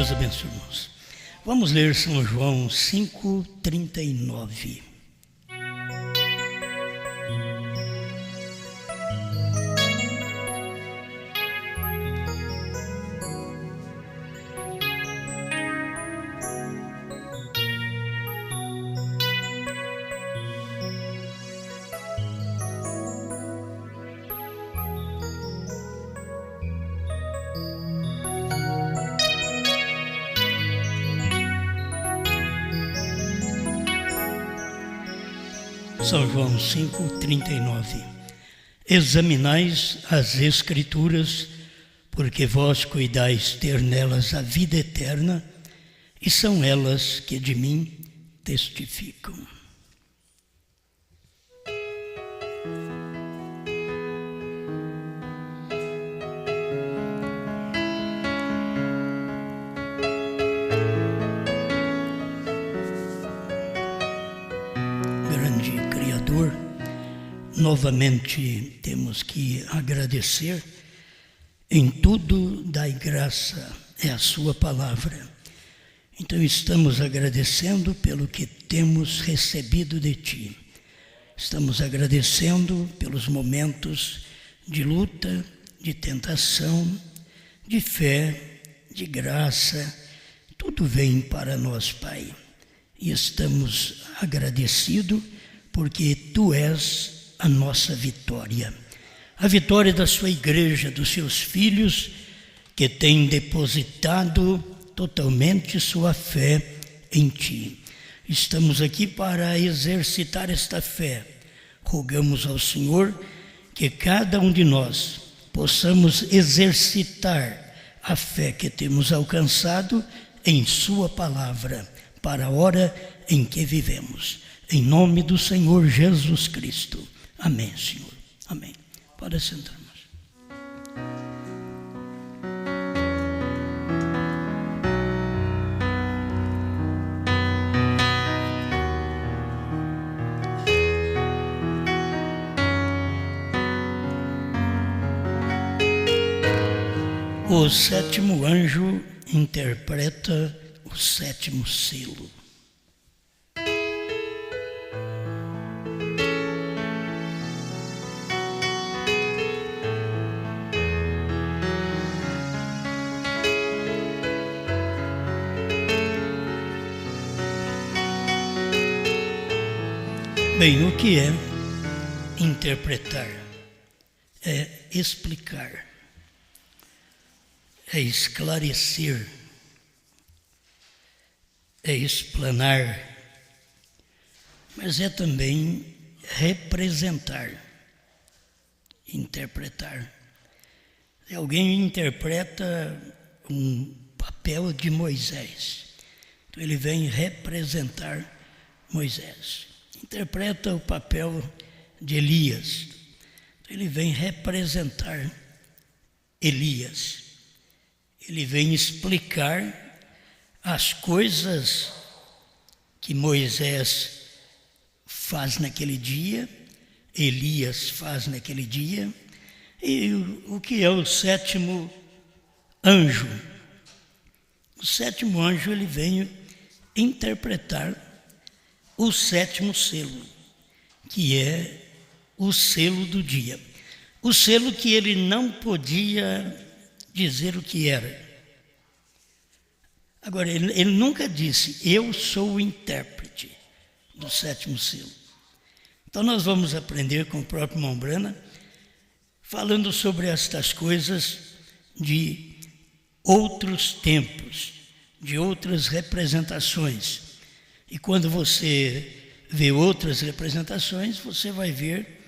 Deus abençoe, irmãos. Vamos ler São João 5,39. São João 5,39. Examinais as Escrituras, porque vós cuidais ter nelas a vida eterna, e são elas que de mim testificam. Grande Criador, novamente temos que agradecer. Em tudo dai graça, é a sua palavra. Então estamos agradecendo pelo que temos recebido de ti. Estamos agradecendo pelos momentos de luta, de tentação, de fé, de graça. Tudo vem para nós, Pai. E estamos agradecidos porque Tu és a nossa vitória. A vitória da Sua igreja, dos Seus filhos, que têm depositado totalmente sua fé em Ti. Estamos aqui para exercitar esta fé. Rogamos ao Senhor que cada um de nós possamos exercitar a fé que temos alcançado em Sua palavra, para a hora em que vivemos. Em nome do Senhor Jesus Cristo. Amém, Senhor. Amém. Pode sentar, irmãos. O sétimo anjo interpreta o sétimo selo. Bem, o que é interpretar? É explicar, é esclarecer, é explanar, mas é também representar, interpretar. Alguém interpreta um papel de Moisés, então ele vem representar Moisés. Interpreta o papel de Elias, então ele vem representar Elias. Ele vem explicar as coisas que Moisés faz naquele dia, Elias faz naquele dia, e o que é o sétimo anjo. O sétimo anjo, ele vem interpretar o sétimo selo, que é o selo do dia. O selo que ele não podia dizer o que era. Agora, ele nunca disse, eu sou o intérprete do sétimo selo. Então nós vamos aprender com o próprio Mombrana, falando sobre estas coisas de outros tempos, de outras representações. E quando você vê outras representações, você vai ver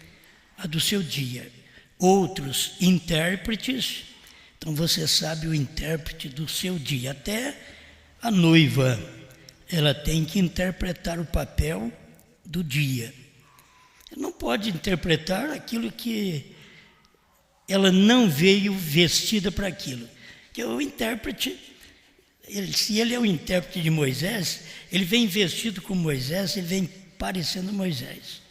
a do seu dia. Outros intérpretes, então você sabe o intérprete do seu dia. Até a noiva, ela tem que interpretar o papel do dia. Ela não pode interpretar aquilo que ela não veio vestida para aquilo. Que o intérprete, se ele é o intérprete de Moisés, ele vem vestido como Moisés, ele vem parecendo Moisés.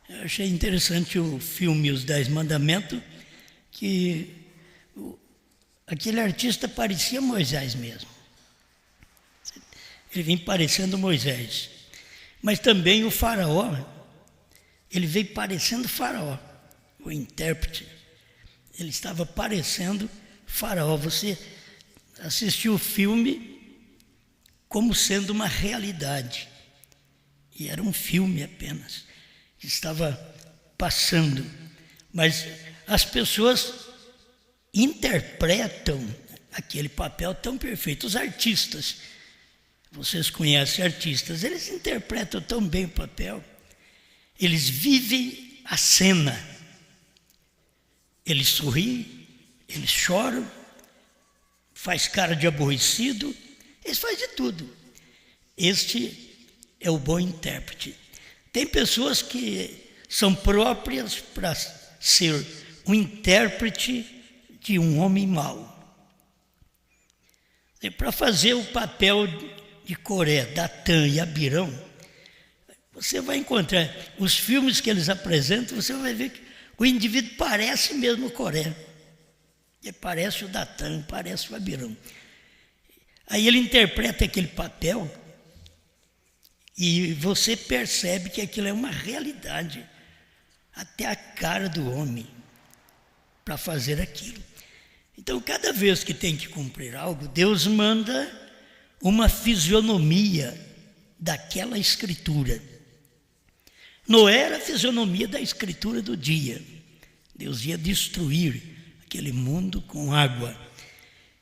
Eu achei interessante o filme Os 10 Mandamentos, que aquele artista parecia Moisés mesmo. ele vem parecendo Moisés. Mas também o faraó, ele veio parecendo faraó, o intérprete. Ele estava parecendo faraó. Você assistiu o filme como sendo uma realidade. E era um filme apenas, que estava passando. Mas as pessoas interpretam aquele papel tão perfeito. Os artistas, vocês conhecem artistas, eles interpretam tão bem o papel. Eles vivem a cena. Eles sorriem, eles choram, faz cara de aborrecido, eles fazem de tudo. Este é o bom intérprete. Tem pessoas que são próprias para ser um intérprete de um homem mau. E para fazer o papel de Coré, Datã e Abirão, você vai encontrar os filmes que eles apresentam, você vai ver que o indivíduo parece mesmo o Coré. Ele parece o Datã, parece o Abirão. Aí ele interpreta aquele papel e você percebe que aquilo é uma realidade, até a cara do homem, para fazer aquilo. Então, cada vez que tem que cumprir algo, Deus manda uma fisionomia daquela escritura. Noé era a fisionomia da escritura do dia. Deus ia destruir aquele mundo com água.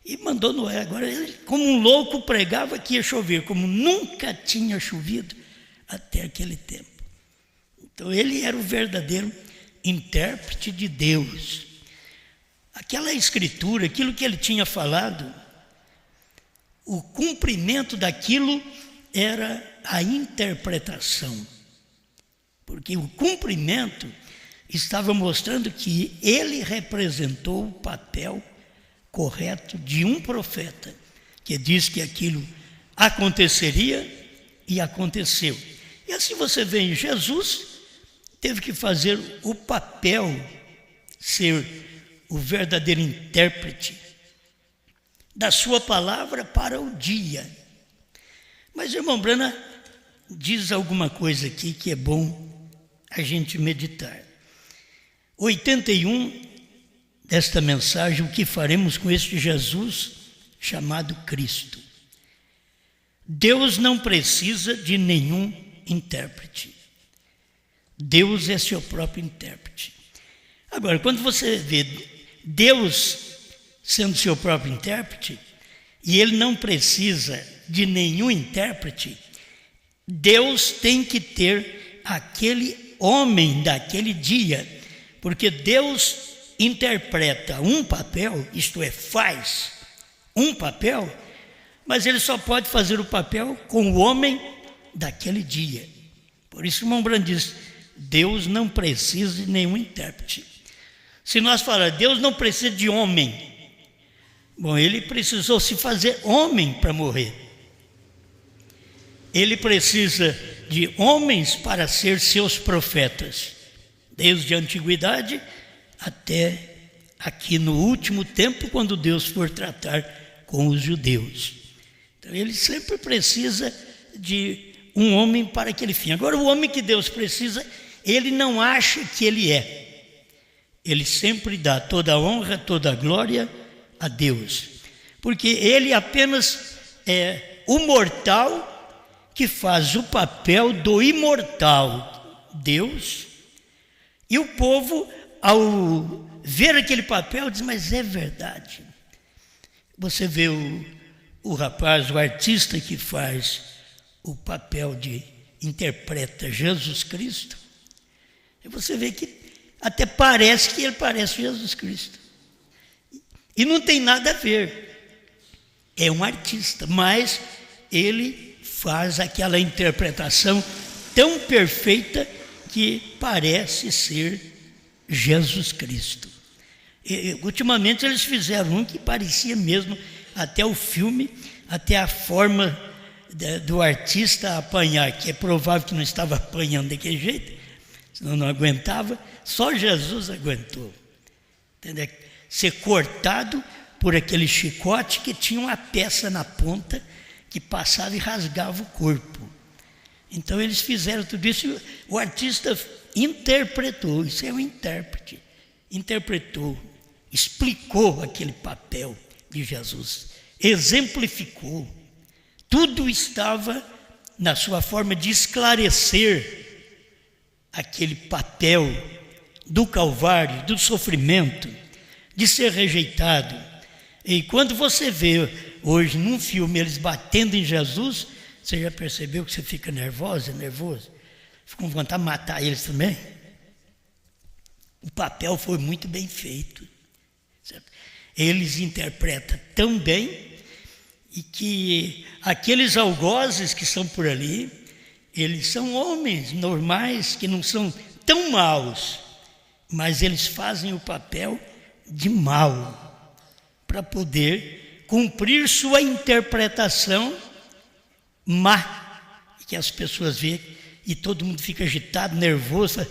E mandou Noé. Agora, ele, como um louco, pregava que ia chover, como nunca tinha chovido até aquele tempo. Então, ele era o verdadeiro intérprete de Deus. Aquela escritura, aquilo que ele tinha falado, o cumprimento daquilo era a interpretação. Porque o cumprimento estava mostrando que ele representou o papel correto de um profeta, que diz que aquilo aconteceria e aconteceu. E assim você vê em Jesus, teve que fazer o papel, ser o verdadeiro intérprete da sua palavra para o dia. Mas o irmão Brana diz alguma coisa aqui que é bom a gente meditar. 81 desta mensagem, o que faremos com este Jesus chamado Cristo. Deus não precisa de nenhum intérprete. Deus é seu próprio intérprete. Agora, quando você vê Deus sendo seu próprio intérprete, e ele não precisa de nenhum intérprete, Deus tem que ter aquele homem daquele dia, porque Deus interpreta um papel, isto é, faz um papel, mas ele só pode fazer o papel com o homem daquele dia. Por isso o irmão Brand diz, Deus não precisa de nenhum intérprete. Se nós falarmos, Deus não precisa de homem, bom, ele precisou se fazer homem para morrer. Ele precisa de homens para ser seus profetas, desde a antiguidade até aqui no último tempo, quando Deus for tratar com os judeus. Então ele sempre precisa de um homem para aquele fim. Agora, o homem que Deus precisa, ele não acha que ele é. Ele sempre dá toda a honra, toda a glória a Deus, porque ele apenas é o mortal que faz o papel do imortal Deus, e o povo, ao ver aquele papel, diz, mas é verdade. Você vê o rapaz, o artista que faz o papel de interpreta Jesus Cristo, e você vê que até parece que ele parece Jesus Cristo. E não tem nada a ver. É um artista, mas ele faz aquela interpretação tão perfeita que parece ser Jesus Cristo. E, ultimamente eles fizeram um que parecia mesmo, até o filme, até a forma do artista apanhar, que é provável que não estava apanhando daquele jeito, senão não aguentava. Só Jesus aguentou, entendeu? Ser cortado por aquele chicote que tinha uma peça na ponta que passava e rasgava o corpo. Então eles fizeram tudo isso, o artista interpretou, isso é um intérprete, interpretou, explicou aquele papel de Jesus, exemplificou. Tudo estava na sua forma de esclarecer aquele papel do Calvário, do sofrimento, de ser rejeitado. E quando você vê hoje num filme eles batendo em Jesus, você já percebeu que você fica nervoso? Fica com vontade de matar eles também? O papel foi muito bem feito, certo? Eles interpretam tão bem e que aqueles algozes que estão por ali, eles são homens normais que não são tão maus, mas eles fazem o papel de mal para poder cumprir sua interpretação má, que as pessoas veem e todo mundo fica agitado, nervoso,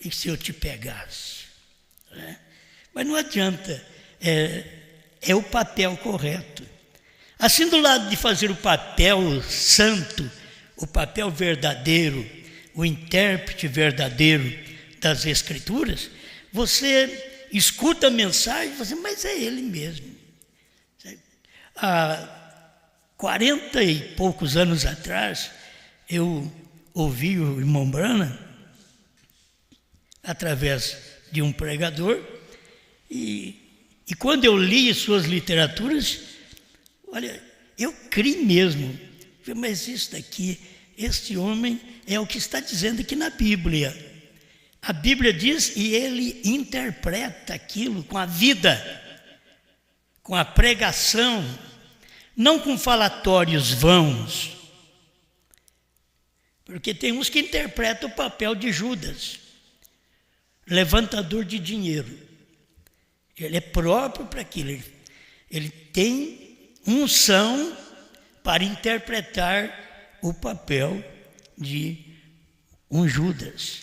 e se eu te pegasse? Né? Mas não adianta, é o papel correto. Assim, do lado de fazer o papel santo, o papel verdadeiro, o intérprete verdadeiro das Escrituras, você escuta a mensagem e fala assim, mas é ele mesmo. Há 40 e poucos anos atrás, eu ouvi o irmão Brana, através de um pregador, e quando eu li suas literaturas, olha, eu criei mesmo, mas isso daqui, este homem é o que está dizendo aqui na Bíblia. A Bíblia diz e ele interpreta aquilo com a vida, com a pregação, não com falatórios vãos. Porque tem uns que interpretam o papel de Judas, levantador de dinheiro. Ele é próprio para aquilo. Ele tem unção para interpretar o papel de um Judas.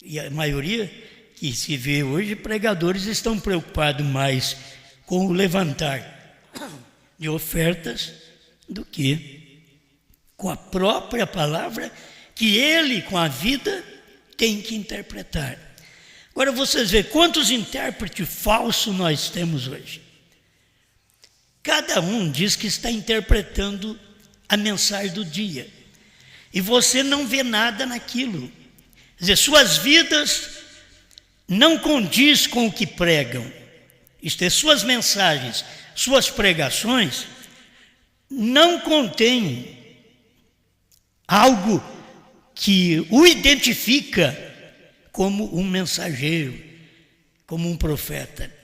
E a maioria que se vê hoje, pregadores estão preocupados mais com o levantar de ofertas do que com a própria palavra que ele, com a vida, tem que interpretar. Agora vocês veem quantos intérpretes falsos nós temos hoje. Cada um diz que está interpretando a mensagem do dia. E você não vê nada naquilo. Quer dizer, suas vidas não condiz com o que pregam. Isto é, suas mensagens, suas pregações não contêm algo que o identifica como um mensageiro, como um profeta.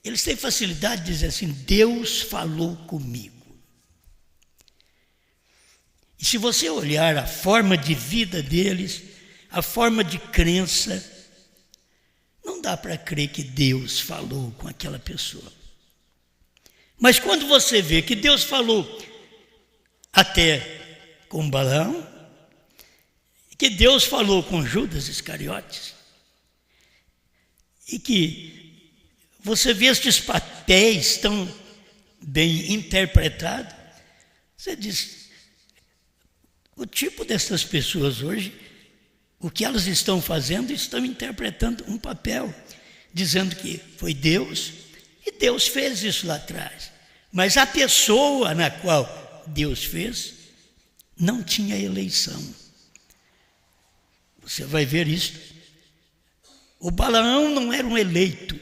Eles têm facilidade de dizer assim, Deus falou comigo. E se você olhar a forma de vida deles, a forma de crença, não dá para crer que Deus falou com aquela pessoa. Mas quando você vê que Deus falou até com Balaão, que Deus falou com Judas Iscariotes, e que você vê estes papéis tão bem interpretados, você diz, o tipo dessas pessoas hoje, o que elas estão fazendo, estão interpretando um papel, dizendo que foi Deus, e Deus fez isso lá atrás. Mas a pessoa na qual Deus fez, não tinha eleição. Você vai ver isso. O Balaão não era um eleito,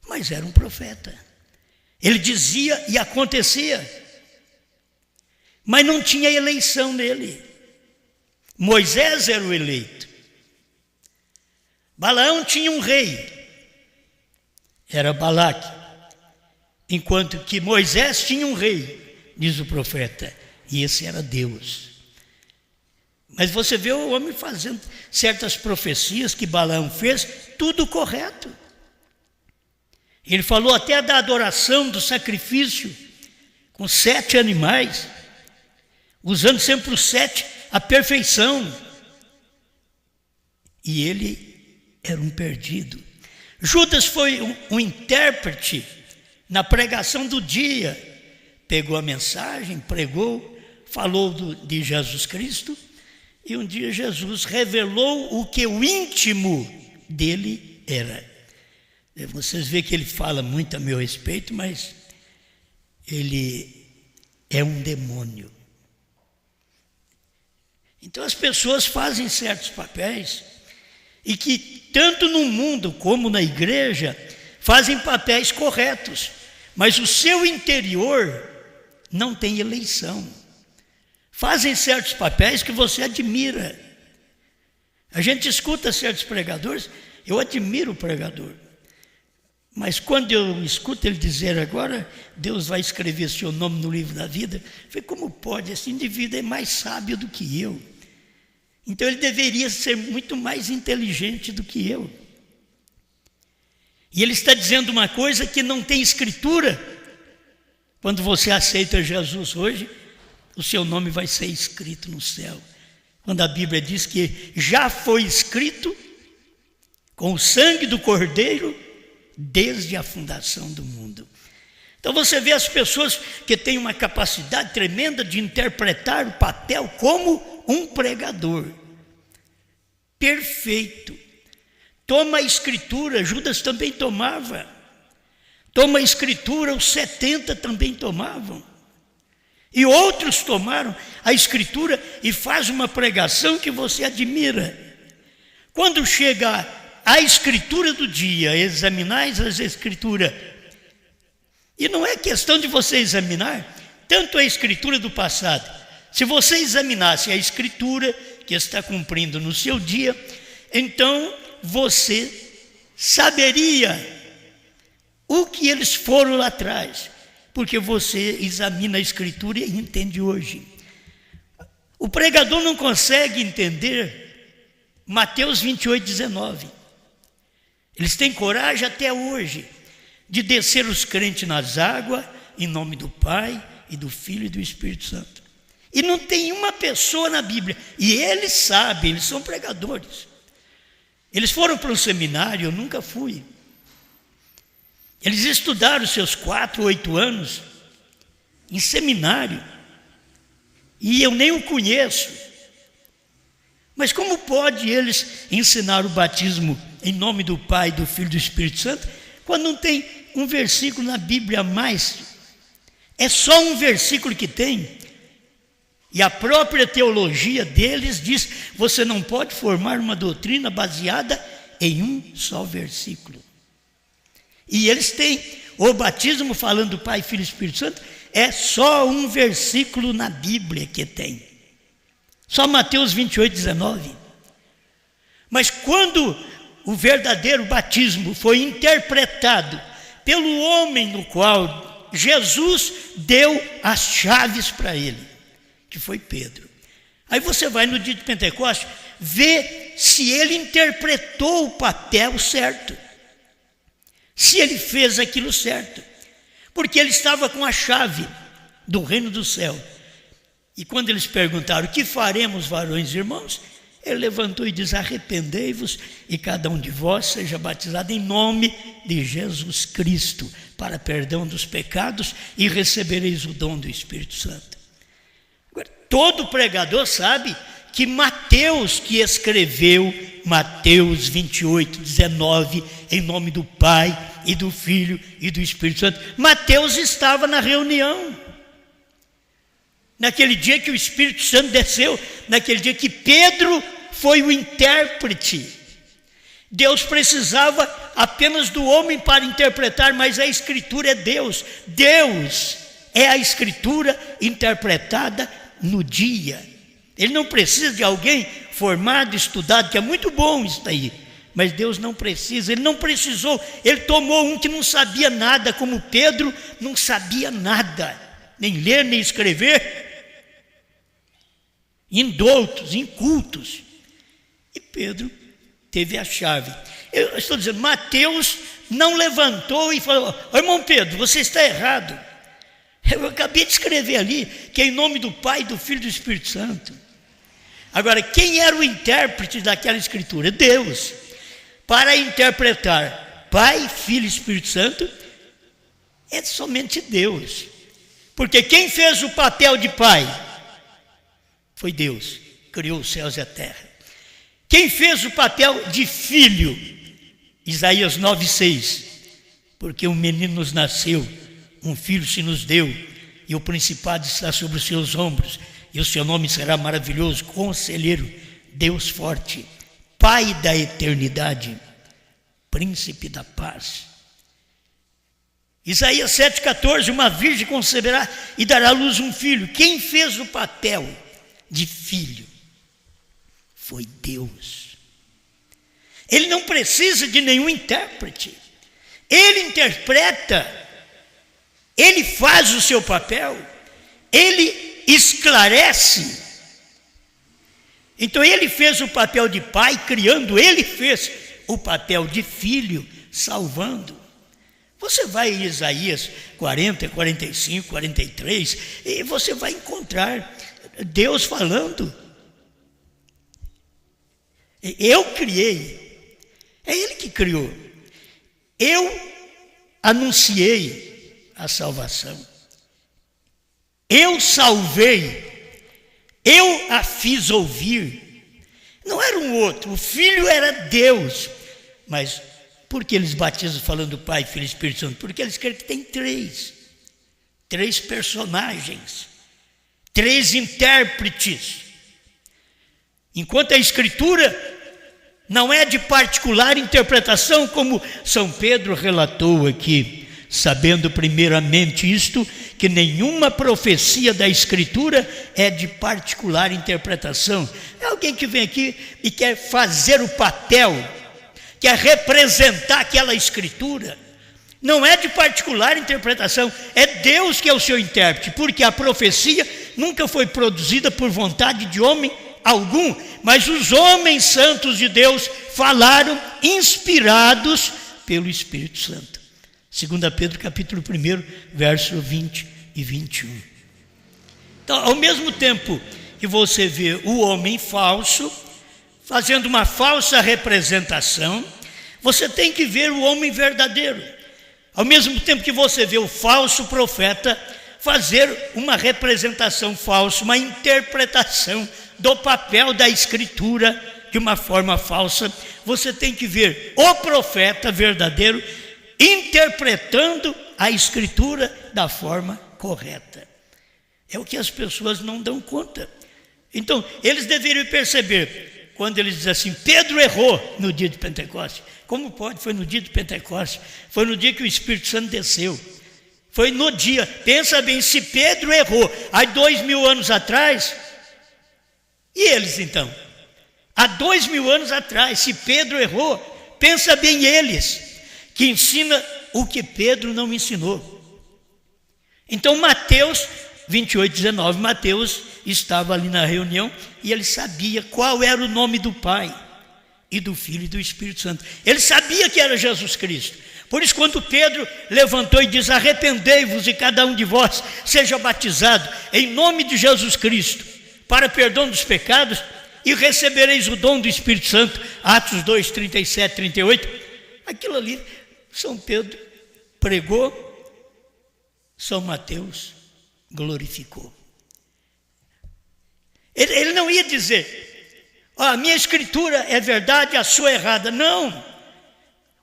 mas era um profeta. Ele dizia e acontecia, mas não tinha eleição nele. Moisés era o eleito. Balaão tinha um rei, era Balaque, enquanto que Moisés tinha um rei, diz o profeta, e esse era Deus. Mas você vê o homem fazendo certas profecias que Balaão fez, tudo correto. Ele falou até da adoração, do sacrifício, com 7 animais, usando sempre os 7, a perfeição. E ele era um perdido. Judas foi um intérprete na pregação do dia, pegou a mensagem, pregou, falou de Jesus Cristo, e um dia Jesus revelou o que o íntimo dele era. Vocês veem que ele fala muito a meu respeito, mas ele é um demônio. Então as pessoas fazem certos papéis e que tanto no mundo como na igreja fazem papéis corretos, mas o seu interior não tem eleição. Fazem certos papéis que você admira. A gente escuta certos pregadores, eu admiro o pregador. Mas quando eu escuto ele dizer agora, Deus vai escrever seu nome no livro da vida, eu falei, como pode? Esse indivíduo é mais sábio do que eu. Então ele deveria ser muito mais inteligente do que eu. E ele está dizendo uma coisa que não tem escritura. Quando você aceita Jesus hoje, o seu nome vai ser escrito no céu. Quando a Bíblia diz que já foi escrito com o sangue do Cordeiro desde a fundação do mundo. Então você vê as pessoas que têm uma capacidade tremenda de interpretar o papel como um pregador. Perfeito. Toma a escritura, Judas também tomava. Toma a escritura, os 70 também tomavam. E outros tomaram a escritura e faz uma pregação que você admira. Quando chega a escritura do dia, examinais as escrituras, e não é questão de você examinar tanto a escritura do passado. Se você examinasse a escritura que está cumprindo no seu dia, então você saberia o que eles foram lá atrás, porque você examina a escritura e entende hoje. O pregador não consegue entender Mateus 28:19. Eles têm coragem até hoje de descer os crentes nas águas em nome do Pai e do Filho e do Espírito Santo. E não tem uma pessoa na Bíblia, e eles sabem, eles são pregadores. Eles foram para um seminário, eu nunca fui. Eles estudaram seus 4, 8 anos em seminário, e eu nem o conheço. Mas como pode eles ensinar o batismo em nome do Pai, do Filho e do Espírito Santo, quando não tem um versículo na Bíblia a mais? É só um versículo que tem. E a própria teologia deles diz, você não pode formar uma doutrina baseada em um só versículo. E eles têm o batismo falando do Pai, Filho e Espírito Santo, é só um versículo na Bíblia que tem. Só Mateus 28:19. Mas quando o verdadeiro batismo foi interpretado pelo homem no qual Jesus deu as chaves para ele, que foi Pedro. Aí você vai no dia de Pentecostes ver se ele interpretou o papel certo, se ele fez aquilo certo, porque ele estava com a chave do reino do céu. E quando eles perguntaram, o que faremos, varões e irmãos? Ele levantou e diz, arrependei-vos e cada um de vós seja batizado em nome de Jesus Cristo, para perdão dos pecados, e recebereis o dom do Espírito Santo. Agora, todo pregador sabe que Mateus, que escreveu Mateus 28:19, em nome do Pai e do Filho e do Espírito Santo, Mateus estava na reunião. Naquele dia que o Espírito Santo desceu, naquele dia que Pedro foi o intérprete. Deus precisava apenas do homem para interpretar, mas a Escritura é Deus. Deus é a Escritura interpretada no dia. Ele não precisa de alguém formado, estudado, que é muito bom isso daí. Mas Deus não precisa, Ele não precisou. Ele tomou um que não sabia nada, como Pedro não sabia nada, nem ler, nem escrever, indoutos, incultos. E Pedro teve a chave. Eu estou dizendo, Mateus não levantou e falou, irmão Pedro, você está errado. Eu acabei de escrever ali, que é em nome do Pai, do Filho e do Espírito Santo. Agora, quem era o intérprete daquela escritura? Deus. Para interpretar Pai, Filho e Espírito Santo, é somente Deus. Porque quem fez o papel de pai foi Deus, criou os céus e a terra. Quem fez o papel de filho? Isaías 9,6. Porque um menino nos nasceu, um filho se nos deu, e o principado está sobre os seus ombros, e o seu nome será maravilhoso, Conselheiro, Deus forte, Pai da eternidade, Príncipe da paz. Isaías 7,14, uma virgem conceberá e dará à luz um filho. Quem fez o papel de filho foi Deus. Ele não precisa de nenhum intérprete. Ele interpreta, ele faz o seu papel, ele esclarece. Então ele fez o papel de pai, criando, ele fez o papel de filho, salvando. Você vai em Isaías 40, 45, 43, e você vai encontrar Deus falando. Eu criei, é Ele que criou. Eu anunciei a salvação. Eu salvei. Eu a fiz ouvir. Não era um outro, o Filho era Deus. Mas por que eles batizam falando Pai, Filho e Espírito Santo? Porque eles creem que tem três personagens, três intérpretes. Enquanto a Escritura não é de particular interpretação, como São Pedro relatou aqui, sabendo primeiramente isto, que nenhuma profecia da Escritura é de particular interpretação. É alguém que vem aqui e quer fazer o papel, quer representar aquela Escritura. Não é de particular interpretação, é Deus que é o seu intérprete, porque a profecia nunca foi produzida por vontade de homem algum, mas os homens santos de Deus falaram inspirados pelo Espírito Santo. 2 Pedro capítulo 1, verso 20 e 21. Então, ao mesmo tempo que você vê o homem falso fazendo uma falsa representação, você tem que ver o homem verdadeiro. Ao mesmo tempo que você vê o falso profeta fazer uma representação falsa, uma interpretação do papel da Escritura de uma forma falsa, você tem que ver o profeta verdadeiro interpretando a Escritura da forma correta. É o que as pessoas não dão conta. Então, eles deveriam perceber, quando eles dizem assim, Pedro errou no dia de Pentecostes. Como pode? Foi no dia de Pentecostes, foi no dia que o Espírito Santo desceu. Foi no dia, pensa bem, se Pedro errou há 2000 anos atrás, e eles então? Há 2000 anos atrás, se Pedro errou, pensa bem eles, que ensina o que Pedro não ensinou. Então Mateus 28:19, Mateus estava ali na reunião e ele sabia qual era o nome do Pai e do Filho e do Espírito Santo. Ele sabia que era Jesus Cristo. Por isso, quando Pedro levantou e diz, arrependei-vos e cada um de vós seja batizado em nome de Jesus Cristo para perdão dos pecados e recebereis o dom do Espírito Santo, Atos 2, 37, 38, aquilo ali, São Pedro pregou, São Mateus glorificou. Ele não ia dizer, a minha Escritura é verdade, a sua é errada. Não.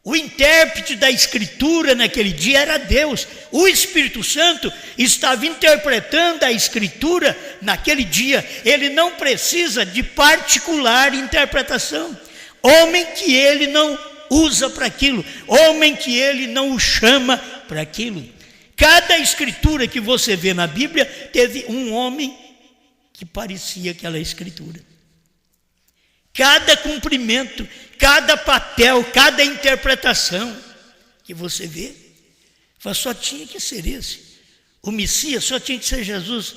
O intérprete da Escritura naquele dia era Deus. O Espírito Santo estava interpretando a Escritura naquele dia. Ele não precisa de particular interpretação. Homem que ele não usa para aquilo, homem que ele não o chama para aquilo. Cada Escritura que você vê na Bíblia teve um homem que parecia aquela Escritura. Cada cumprimento, cada papel, cada interpretação que você vê, só tinha que ser esse. O Messias só tinha que ser Jesus.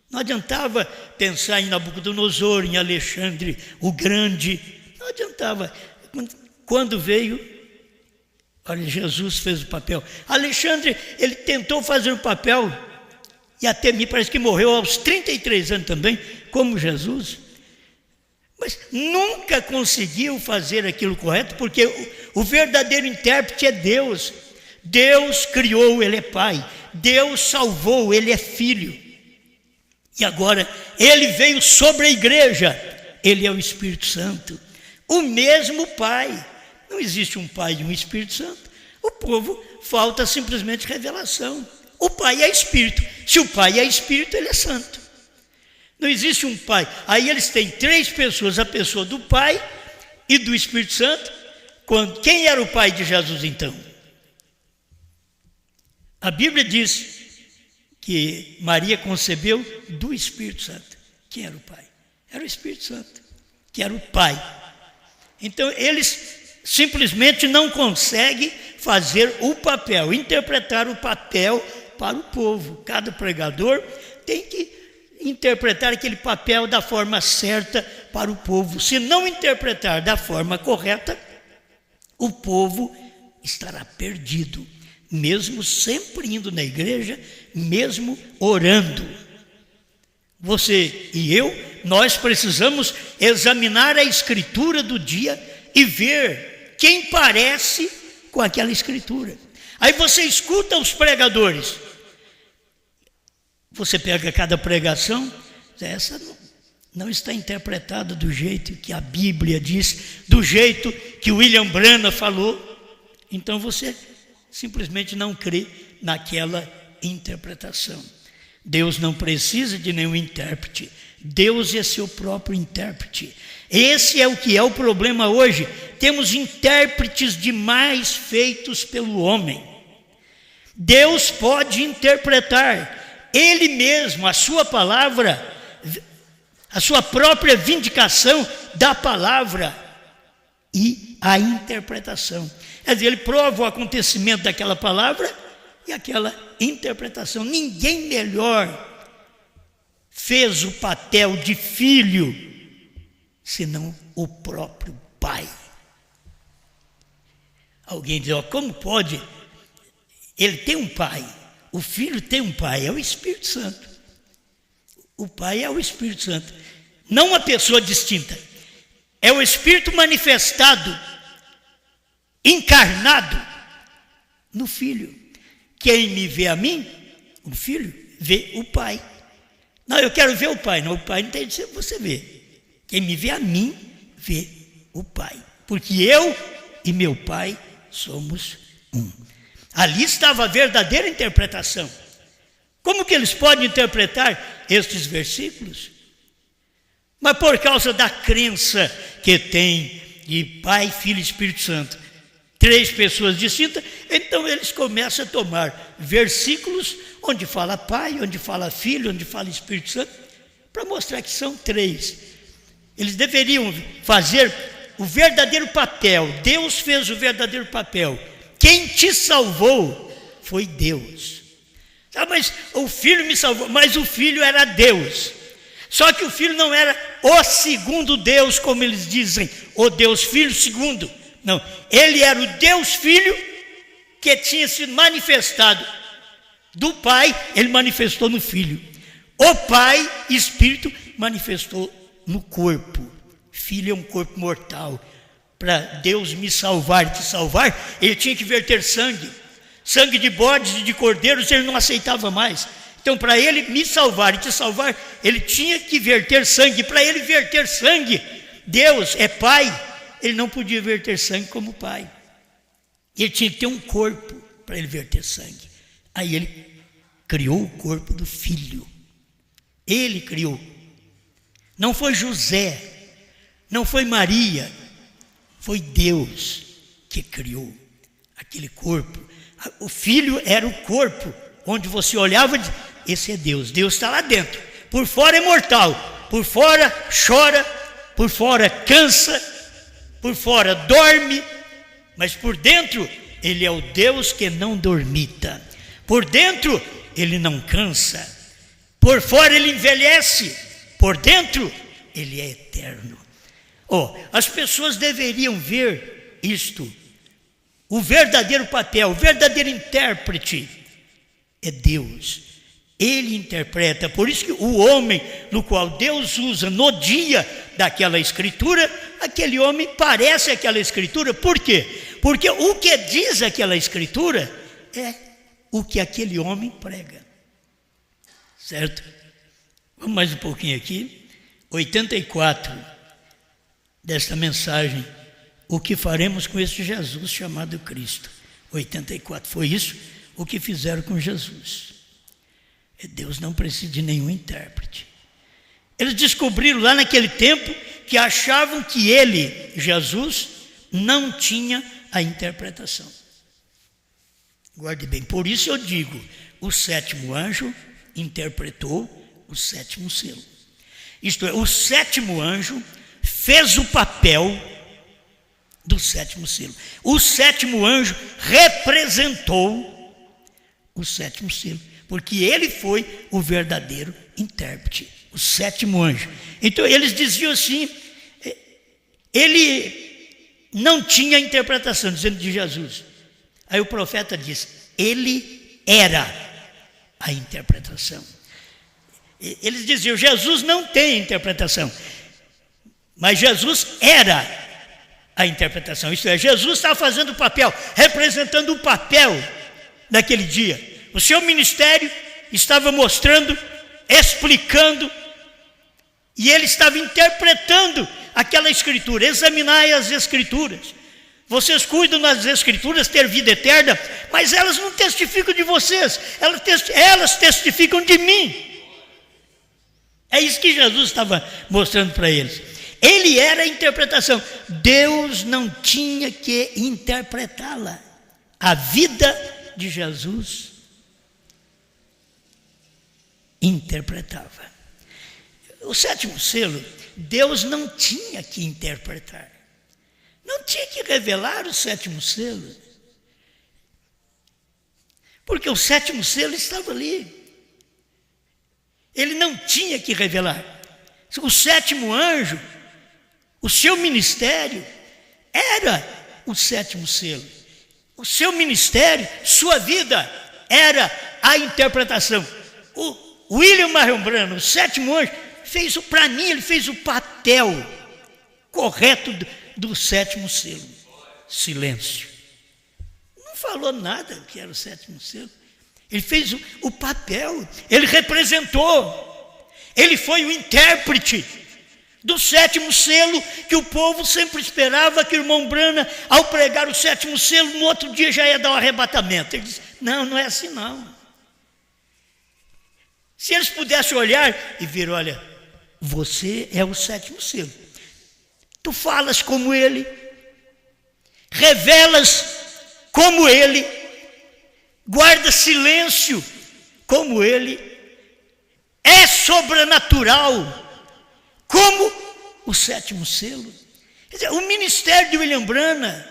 Não adiantava pensar em Nabucodonosor, em Alexandre o Grande. Não adiantava. Quando veio, olha, Jesus fez o papel. Alexandre, ele tentou fazer o papel, e até me parece que morreu aos 33 anos também, como Jesus. Mas nunca conseguiu fazer aquilo correto, porque o verdadeiro intérprete é Deus. Deus criou, Ele é Pai. Deus salvou, Ele é Filho. E agora, Ele veio sobre a igreja, Ele é o Espírito Santo. O mesmo Pai. Não existe um Pai e um Espírito Santo. O povo falta simplesmente revelação. O Pai é Espírito. Se o Pai é Espírito, Ele é Santo. Não existe um Pai. Aí eles têm 3 pessoas, a pessoa do Pai e do Espírito Santo. Quem era o Pai de Jesus então? A Bíblia diz que Maria concebeu do Espírito Santo. Quem era o Pai? Era o Espírito Santo, que era o Pai. Então eles simplesmente não conseguem fazer o papel, interpretar o papel para o povo. Cada pregador tem que interpretar aquele papel da forma certa para o povo. Se não interpretar da forma correta, o povo estará perdido, mesmo sempre indo na igreja, mesmo orando. Você e eu, nós precisamos examinar a escritura do dia e ver quem parece com aquela escritura. Aí você escuta os pregadores. Você pega cada pregação, essa não está interpretada do jeito que a Bíblia diz, do jeito que William Branham falou. Então você simplesmente não crê naquela interpretação. Deus não precisa de nenhum intérprete. Deus é seu próprio intérprete. Esse é o que é o problema hoje. Temos intérpretes demais feitos pelo homem. Deus pode interpretar Ele mesmo, a sua palavra, a sua própria vindicação da palavra e a interpretação. Quer dizer, Ele prova o acontecimento daquela palavra e aquela interpretação. Ninguém melhor fez o papel de filho senão o próprio Pai. Alguém diz, como pode? Ele tem um Pai, o Filho tem um Pai, é o Espírito Santo. O Pai é o Espírito Santo, não uma pessoa distinta. É o Espírito manifestado, encarnado no Filho. Quem me vê a mim, o Filho, vê o Pai. Não, eu quero ver o Pai. Não, o Pai não tem de ser você ver. Quem me vê a mim, vê o Pai. Porque eu e meu Pai somos um. Ali estava a verdadeira interpretação. Como que eles podem interpretar estes versículos? Mas por causa da crença que tem de Pai, Filho e Espírito Santo, 3 pessoas distintas, então eles começam a tomar versículos onde fala Pai, onde fala Filho, onde fala Espírito Santo, para mostrar que são 3. Eles deveriam fazer o verdadeiro papel. Deus fez o verdadeiro papel. Quem te salvou foi Deus. Ah, mas o Filho me salvou, mas o Filho era Deus. Só que o Filho não era o segundo Deus, como eles dizem, o Deus Filho segundo. Não, ele era o Deus Filho que tinha sido manifestado do Pai, ele manifestou no Filho. O Pai, Espírito, manifestou no corpo. Filho é um corpo mortal. Para Deus me salvar e te salvar, ele tinha que verter sangue. Sangue de bodes e de cordeiros ele não aceitava mais. Então, para ele me salvar e te salvar, ele tinha que verter sangue. Para ele verter sangue, Deus é Pai, ele não podia verter sangue como Pai. Ele tinha que ter um corpo para ele verter sangue. Aí ele criou o corpo do Filho. Ele criou. Não foi José, não foi Maria, foi Deus que criou aquele corpo. O Filho era o corpo, onde você olhava e dizia, esse é Deus. Deus está lá dentro. Por fora é mortal, por fora chora, por fora cansa, por fora dorme, mas por dentro ele é o Deus que não dormita. Por dentro ele não cansa. Por fora ele envelhece, por dentro ele é eterno. As pessoas deveriam ver isto. O verdadeiro papel, o verdadeiro intérprete é Deus. Ele interpreta. Por isso que o homem no qual Deus usa no dia daquela escritura, aquele homem parece aquela escritura. Por quê? Porque o que diz aquela escritura é o que aquele homem prega. Certo? Vamos mais um pouquinho aqui. 84 desta mensagem. O que faremos com este Jesus chamado Cristo? 84. Foi isso o que fizeram com Jesus. Deus não precisa de nenhum intérprete. Eles descobriram lá naquele tempo que achavam que ele, Jesus, não tinha a interpretação. Guarde bem, por isso eu digo, o sétimo anjo interpretou o sétimo selo. Isto é, o sétimo anjo fez o papel do sétimo selo. O sétimo anjo representou o sétimo selo, porque ele foi o verdadeiro intérprete, o sétimo anjo. Então eles diziam assim, ele não tinha interpretação, dizendo de Jesus. Aí o profeta diz, ele era a interpretação. Eles diziam, Jesus não tem interpretação, mas Jesus era a interpretação. Isto é, Jesus estava fazendo o papel, representando o papel daquele dia. O seu ministério estava mostrando, explicando, e ele estava interpretando aquela escritura. Examinai as escrituras. Vocês cuidam das escrituras ter vida eterna, mas elas não testificam de vocês, elas testificam de mim. É isso que Jesus estava mostrando para eles. Ele era a interpretação. Deus não tinha que interpretá-la. A vida de Jesus interpretava. O sétimo selo, Deus não tinha que interpretar. Não tinha que revelar o sétimo selo. Porque o sétimo selo estava ali. Ele não tinha que revelar. O sétimo anjo, o seu ministério era o sétimo selo. O seu ministério, sua vida era a interpretação. O William Marion Branham, o sétimo anjo, para mim, ele fez o papel correto do sétimo selo. Silêncio. Não falou nada que era o sétimo selo. Ele fez o papel, ele representou, ele foi o intérprete do sétimo selo, que o povo sempre esperava que o irmão Branham, ao pregar o sétimo selo, no outro dia já ia dar um arrebatamento. Ele disse, não é assim não. Se eles pudessem olhar e ver, olha, você é o sétimo selo. Tu falas como ele, revelas como ele, guarda silêncio como ele, é sobrenatural como o sétimo selo. Quer dizer, o ministério de William Branham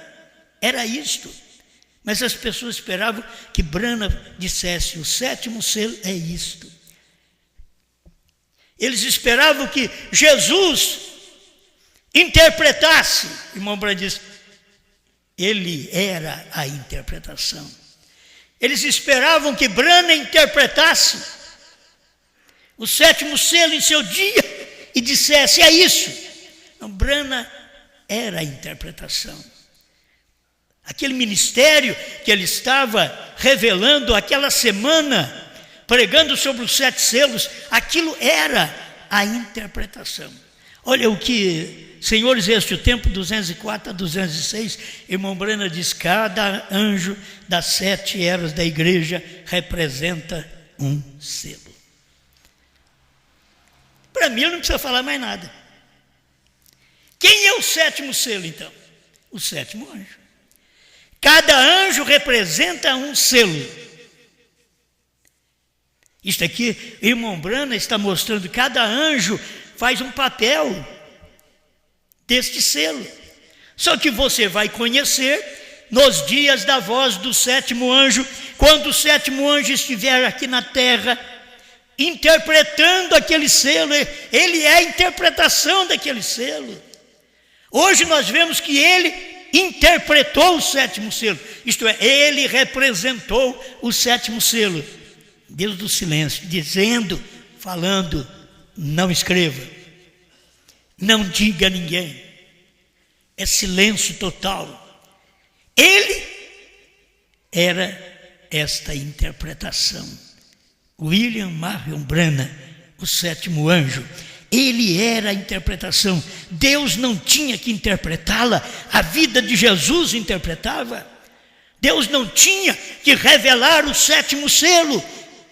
era isto, mas as pessoas esperavam que Branham dissesse, o sétimo selo é isto. Eles esperavam que Jesus interpretasse. O irmão Branham disse, ele era a interpretação. Eles esperavam que Branham interpretasse o sétimo selo em seu dia e dissesse, é isso. Não, Branham era a interpretação. Aquele ministério que ele estava revelando aquela semana, pregando sobre os 7 selos, aquilo era a interpretação. Olha o que, senhores, este o tempo 204 a 206, irmão Branham diz, cada anjo das 7 eras da igreja representa um selo. Para mim, ele não precisa falar mais nada. Quem é o sétimo selo, então? O sétimo anjo. Cada anjo representa um selo. Isto aqui, o irmão Branham está mostrando, cada anjo faz um papel deste selo. Só que você vai conhecer nos dias da voz do sétimo anjo, quando o sétimo anjo estiver aqui na terra, interpretando aquele selo, ele é a interpretação daquele selo. Hoje nós vemos que ele interpretou o sétimo selo, isto é, ele representou o sétimo selo. Deus do silêncio, dizendo, falando, não escreva, não diga a ninguém, é silêncio total. Ele era esta interpretação. William Marion Branham, o sétimo anjo, ele era a interpretação. Deus não tinha que interpretá-la, a vida de Jesus interpretava. Deus não tinha que revelar o sétimo selo.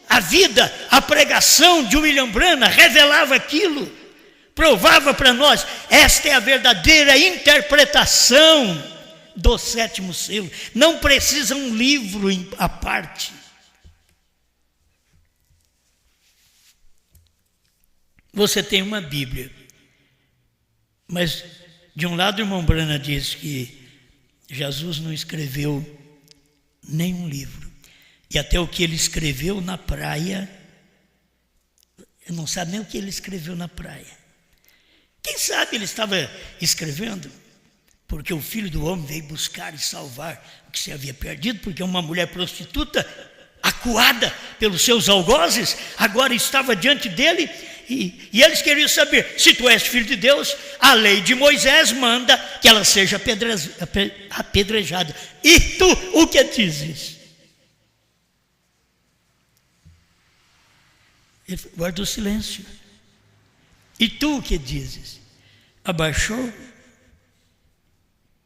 A vida, a pregação de William Branham revelava aquilo, provava para nós. Esta é a verdadeira interpretação do sétimo selo. Não precisa um livro à parte. Você tem uma Bíblia, mas de um lado o irmão Branham diz que Jesus não escreveu nenhum livro, e até o que ele escreveu na praia, ele não sabe nem o que ele escreveu na praia. Quem sabe ele estava escrevendo porque o Filho do Homem veio buscar e salvar o que se havia perdido, porque uma mulher prostituta, acuada pelos seus algozes, agora estava diante dele. E eles queriam saber: se tu és filho de Deus, a lei de Moisés manda que ela seja apedrejada. E tu o que dizes? Ele guardou silêncio. E tu o que dizes? Abaixou.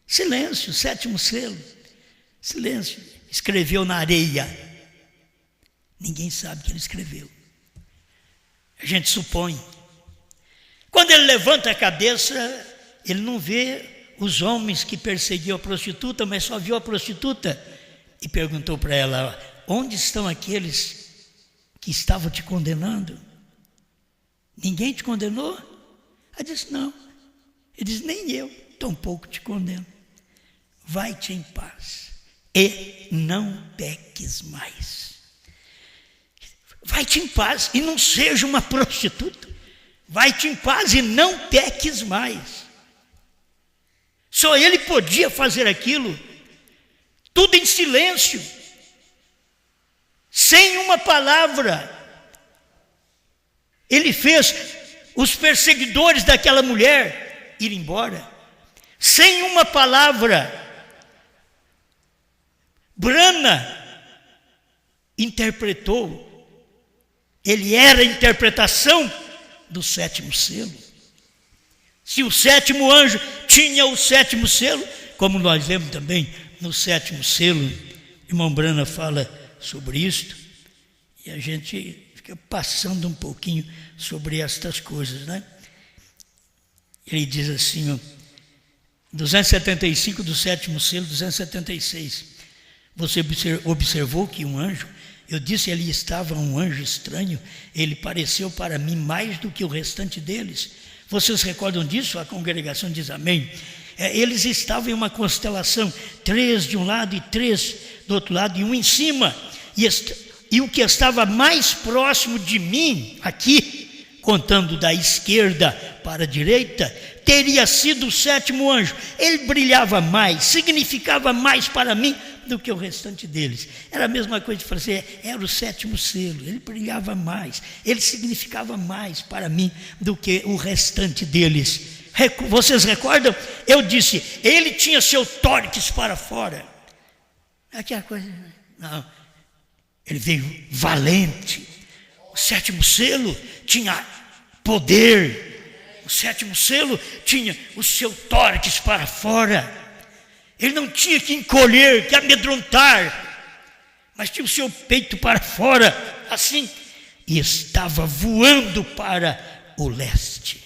Silêncio, sétimo selo. Silêncio. Escreveu na areia. Ninguém sabe o que ele escreveu. A gente supõe. Quando ele levanta a cabeça, ele não vê os homens que perseguiam a prostituta, mas só viu a prostituta e perguntou para ela: onde estão aqueles que estavam te condenando? Ninguém te condenou? Ela disse: não. Ele disse: nem eu, tampouco te condeno. Vai-te em paz e não peques mais. Vai-te em paz e não seja uma prostituta. Vai-te em paz e não peques mais. Só ele podia fazer aquilo, tudo em silêncio, sem uma palavra. Ele fez os perseguidores daquela mulher ir embora, sem uma palavra. Branham interpretou. Ele era a interpretação do sétimo selo. Se o sétimo anjo tinha o sétimo selo, como nós lemos também no sétimo selo, irmão Branham fala sobre isto, e a gente fica passando um pouquinho sobre estas coisas, né? Ele diz assim, 275 do sétimo selo, 276. Você observou que um anjo, eu disse, ali estava um anjo estranho, ele pareceu para mim mais do que o restante deles. Vocês recordam disso? A congregação diz amém. Eles estavam em uma constelação, 3 de um lado e 3 do outro lado, e um em cima. E o que estava mais próximo de mim, aqui, contando da esquerda para a direita, teria sido o sétimo anjo. Ele brilhava mais, significava mais para mim do que o restante deles. Era a mesma coisa de fazer, era o sétimo selo, ele brilhava mais, ele significava mais para mim do que o restante deles. Vocês recordam? Eu disse, ele tinha seu tórax para fora. Aquela coisa, não, ele veio valente. O sétimo selo tinha poder, o sétimo selo tinha o seu tórax para fora. Ele não tinha que encolher, que amedrontar, mas tinha o seu peito para fora, assim, e estava voando para o leste.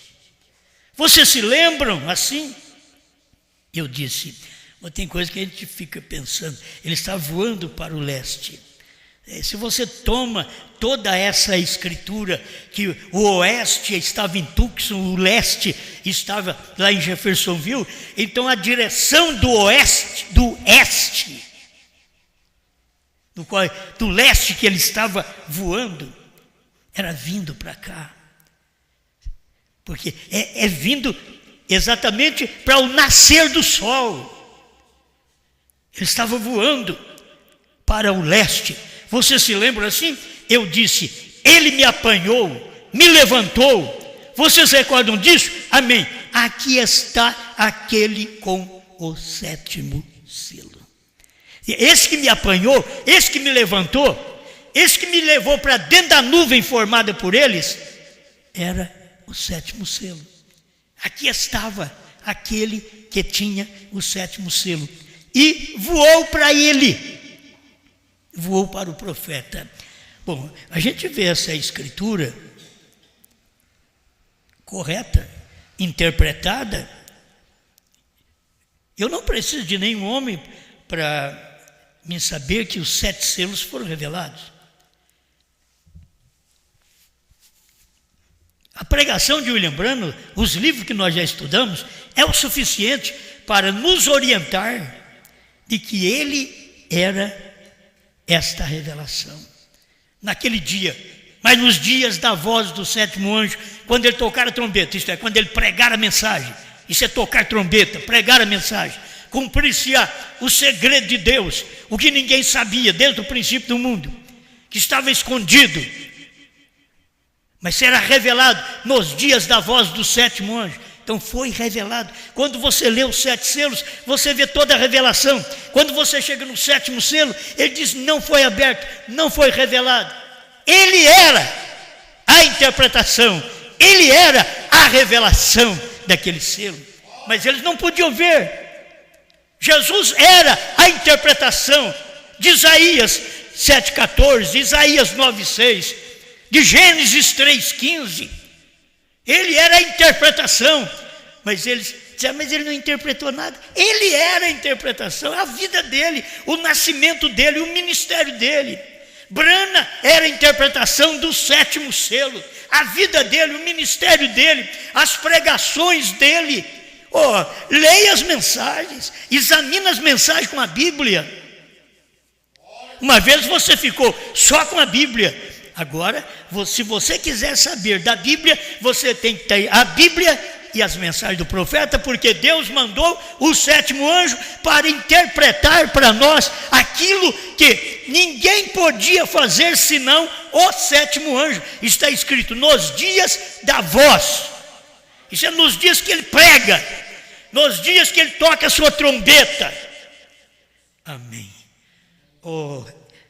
Vocês se lembram assim? Eu disse, mas tem coisa que a gente fica pensando, ele está voando para o leste. Se você toma toda essa escritura, que o oeste estava em Tucson, o leste estava lá em Jeffersonville, então a direção do oeste, do este, do leste que ele estava voando, era vindo para cá. Porque é vindo exatamente para o nascer do sol. Ele estava voando para o leste. Você se lembra assim? Eu disse, ele me apanhou, me levantou. Vocês recordam disso? Amém. Aqui está aquele com o sétimo selo. Esse que me apanhou, esse que me levantou, esse que me levou para dentro da nuvem formada por eles, era o sétimo selo. Aqui estava aquele que tinha o sétimo selo. E voou para ele, voou para o profeta. Bom, a gente vê essa escritura correta, interpretada. Eu não preciso de nenhum homem para me saber que os 7 selos foram revelados. A pregação de William Branham, os livros que nós já estudamos, é o suficiente para nos orientar de que ele era esta revelação. Naquele dia, mas nos dias da voz do sétimo anjo, quando ele tocar a trombeta, isto é, quando ele pregar a mensagem, isso é tocar trombeta, pregar a mensagem, cumprir-se-á o segredo de Deus, o que ninguém sabia desde o princípio do mundo, que estava escondido, mas será revelado nos dias da voz do sétimo anjo. Então foi revelado. Quando você lê os 7 selos, você vê toda a revelação. Quando você chega no sétimo selo, ele diz: não foi aberto, não foi revelado. Ele era a interpretação, ele era a revelação daquele selo, mas eles não podiam ver. Jesus era a interpretação de Isaías 7,14, Isaías 9,6, de Gênesis 3,15. Ele era a interpretação, mas eles disseram: mas ele não interpretou nada. Ele era a interpretação, a vida dele, o nascimento dele, o ministério dele. Branham era a interpretação do sétimo selo, a vida dele, o ministério dele, as pregações dele. Leia as mensagens, examine as mensagens com a Bíblia. Uma vez você ficou só com a Bíblia. Agora, se você quiser saber da Bíblia, você tem que ter a Bíblia e as mensagens do profeta, porque Deus mandou o sétimo anjo para interpretar para nós aquilo que ninguém podia fazer senão o sétimo anjo. Está escrito nos dias da voz. Isso é nos dias que ele prega, nos dias que ele toca a sua trombeta. Amém.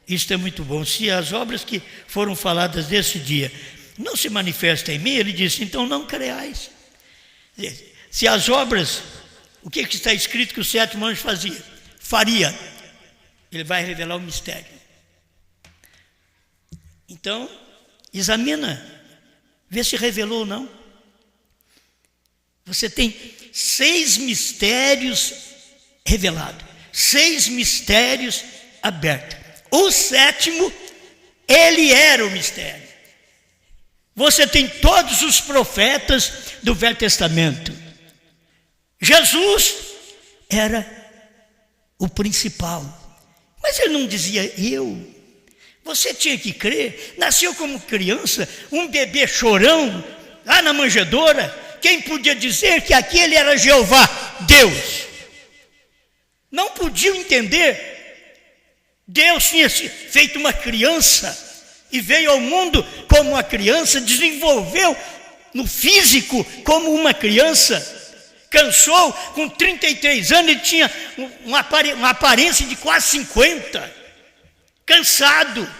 Isto é muito bom. Se as obras que foram faladas desse dia não se manifestam em mim, ele disse, então não creais. Se as obras, o que está escrito que o sétimo anjo faria, ele vai revelar o mistério. Então, examina, vê se revelou ou não. Você tem 6 mistérios revelados, 6 mistérios abertos. O sétimo, ele era o mistério. Você tem todos os profetas do Velho Testamento. Jesus era o principal. Mas ele não dizia eu. Você tinha que crer. Nasceu como criança, um bebê chorão, lá na manjedoura. Quem podia dizer que aquele era Jeová, Deus? Não podiam entender. Deus tinha feito uma criança e veio ao mundo como uma criança, desenvolveu no físico como uma criança, cansou com 33 anos, ele tinha uma aparência de quase 50, cansado.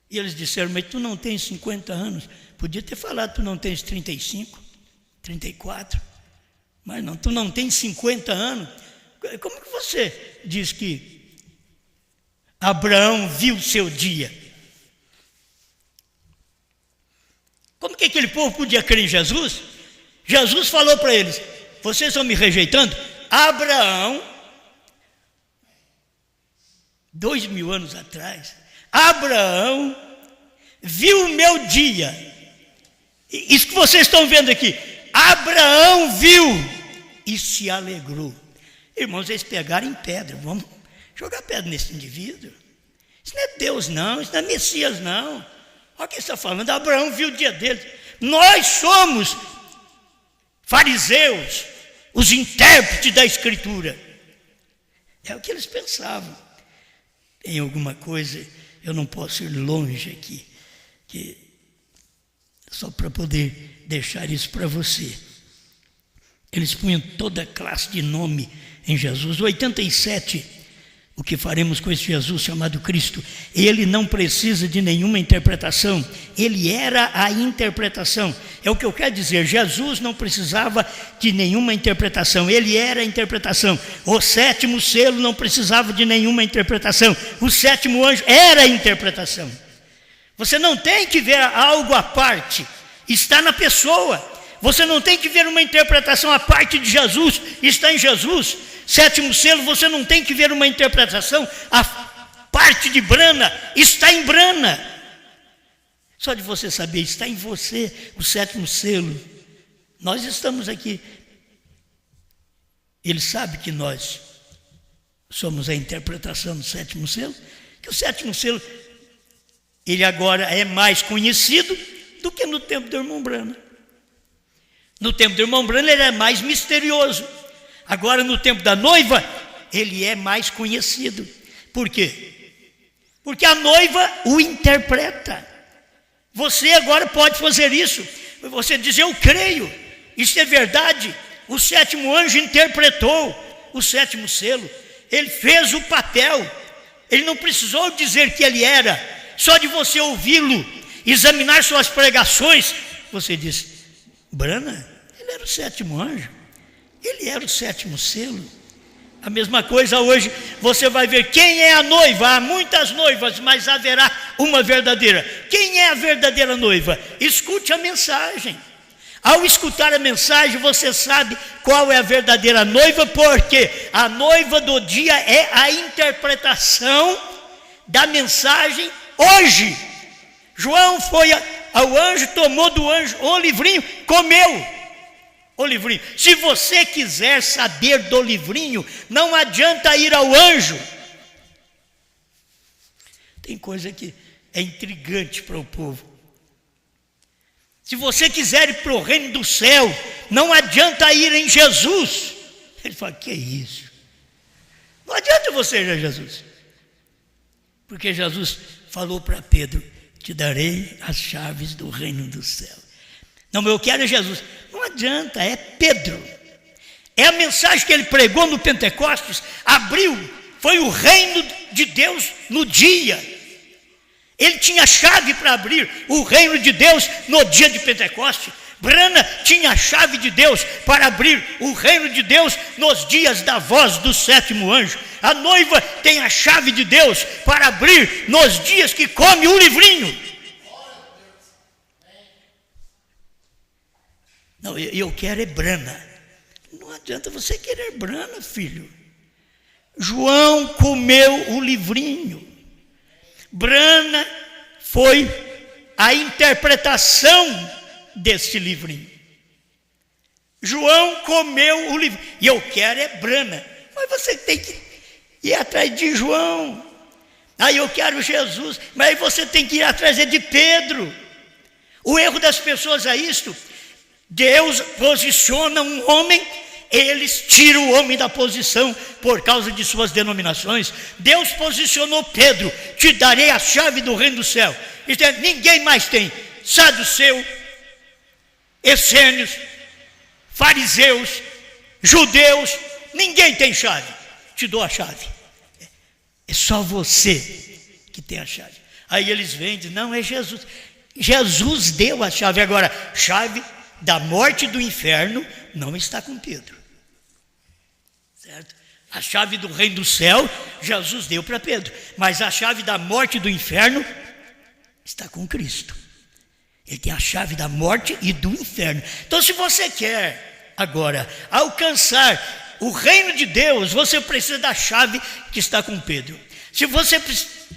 E eles disseram, mas tu não tens 50 anos, podia ter falado, tu não tens 35, 34, mas não, tu não tens 50 anos. Como que você diz que Abraão viu o seu dia? Como que aquele povo podia crer em Jesus? Jesus falou para eles, vocês estão me rejeitando? Abraão, 2000 anos atrás, Abraão viu o meu dia. Isso que vocês estão vendo aqui, Abraão viu e se alegrou. Irmãos, eles pegaram em pedra, vamos jogar pedra nesse indivíduo. Isso não é Deus não, isso não é Messias não. Olha o que está falando, Abraão viu o dia dele. Nós somos fariseus, os intérpretes da Escritura. É o que eles pensavam. Tem alguma coisa, eu não posso ir longe aqui, só para poder deixar isso para você. Eles punham toda classe de nome em Jesus. 87, o que faremos com esse Jesus chamado Cristo? Ele não precisa de nenhuma interpretação, ele era a interpretação. É o que eu quero dizer, Jesus não precisava de nenhuma interpretação, ele era a interpretação. O sétimo selo não precisava de nenhuma interpretação, o sétimo anjo era a interpretação. Você não tem que ver algo à parte, está na pessoa. Você não tem que ver uma interpretação à parte de Jesus, está em Jesus. Sétimo selo, você não tem que ver uma interpretação à parte de Brana, está em Brana. Só de você saber, está em você o sétimo selo. Nós estamos aqui. Ele sabe que nós somos a interpretação do sétimo selo, que o sétimo selo, ele agora é mais conhecido do que no tempo do irmão Brana. No tempo do irmão Brana ele é mais misterioso. Agora no tempo da noiva, ele é mais conhecido. Por quê? Porque a noiva o interpreta. Você agora pode fazer isso. Você diz, eu creio, isso é verdade. O sétimo anjo interpretou o sétimo selo. Ele fez o papel. Ele não precisou dizer que ele era. Só de você ouvi-lo, examinar suas pregações, você diz, Brana, ele era o sétimo anjo. Ele era o sétimo selo. A mesma coisa hoje, você vai ver quem é a noiva. Há muitas noivas, mas haverá uma verdadeira. Quem é a verdadeira noiva? Escute a mensagem. Ao escutar a mensagem, você sabe qual é a verdadeira noiva, porque a noiva do dia é a interpretação da mensagem hoje. João foi ao anjo, tomou do anjo o livrinho, comeu o livrinho. Se você quiser saber do livrinho, não adianta ir ao anjo. Tem coisa que é intrigante para o povo. Se você quiser ir para o reino do céu, não adianta ir em Jesus. Ele fala, que é isso? Não adianta você ir a Jesus. Porque Jesus falou para Pedro, te darei as chaves do reino do céu. Não, eu quero é Jesus. Não adianta, é Pedro. É a mensagem que ele pregou no Pentecostes, abriu, foi o reino de Deus no dia. Ele tinha a chave para abrir o reino de Deus no dia de Pentecostes. Brana tinha a chave de Deus para abrir o reino de Deus nos dias da voz do sétimo anjo. A noiva tem a chave de Deus para abrir nos dias que come o livrinho. Não, eu quero é Brana. Não adianta você querer Brana, filho. João comeu o livrinho. Brana foi a interpretação desse livrinho. João comeu o livro. E eu quero é Brana. Mas você tem que ir atrás de João. Aí eu quero Jesus. Mas aí você tem que ir atrás de Pedro. O erro das pessoas é isto. Deus posiciona um homem, eles tiram o homem da posição por causa de suas denominações. Deus posicionou Pedro, te darei a chave do reino do céu. Ninguém mais tem. Saduceu, essênios, fariseus, judeus, ninguém tem chave. Te dou a chave. É só você que tem a chave. Aí eles vêm e dizem, não, é Jesus. Jesus deu a chave. Agora, chave da morte e do inferno não está com Pedro. Certo? A chave do reino do céu, Jesus deu para Pedro. Mas a chave da morte e do inferno está com Cristo. Ele tem a chave da morte e do inferno. Então, se você quer agora alcançar o reino de Deus, você precisa da chave que está com Pedro. Se você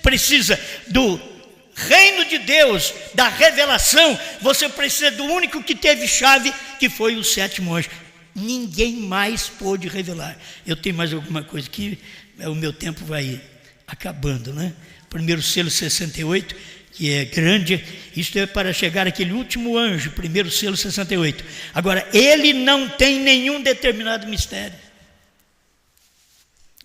precisa do reino de Deus, da revelação, você precisa do único que teve chave, que foi o sétimo anjo. Ninguém mais pôde revelar. Eu tenho mais alguma coisa aqui, o meu tempo vai acabando, né? Primeiro selo 68, que é grande, isto é para chegar aquele último anjo, primeiro selo 68. Agora, ele não tem nenhum determinado mistério.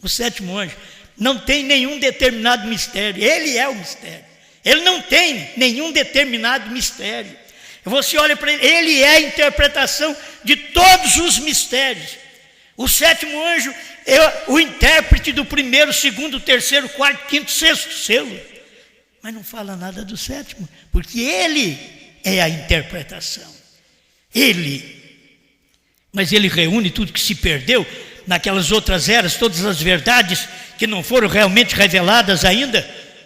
O sétimo anjo não tem nenhum determinado mistério, ele é o mistério. Ele não tem nenhum determinado mistério. Você olha para ele, ele é a interpretação de todos os mistérios. O sétimo anjo é o intérprete do primeiro, segundo, terceiro, quarto, quinto, sexto selo. Mas não fala nada do sétimo, porque ele é a interpretação. Mas ele reúne tudo que se perdeu naquelas outras eras, todas as verdades que não foram realmente reveladas ainda,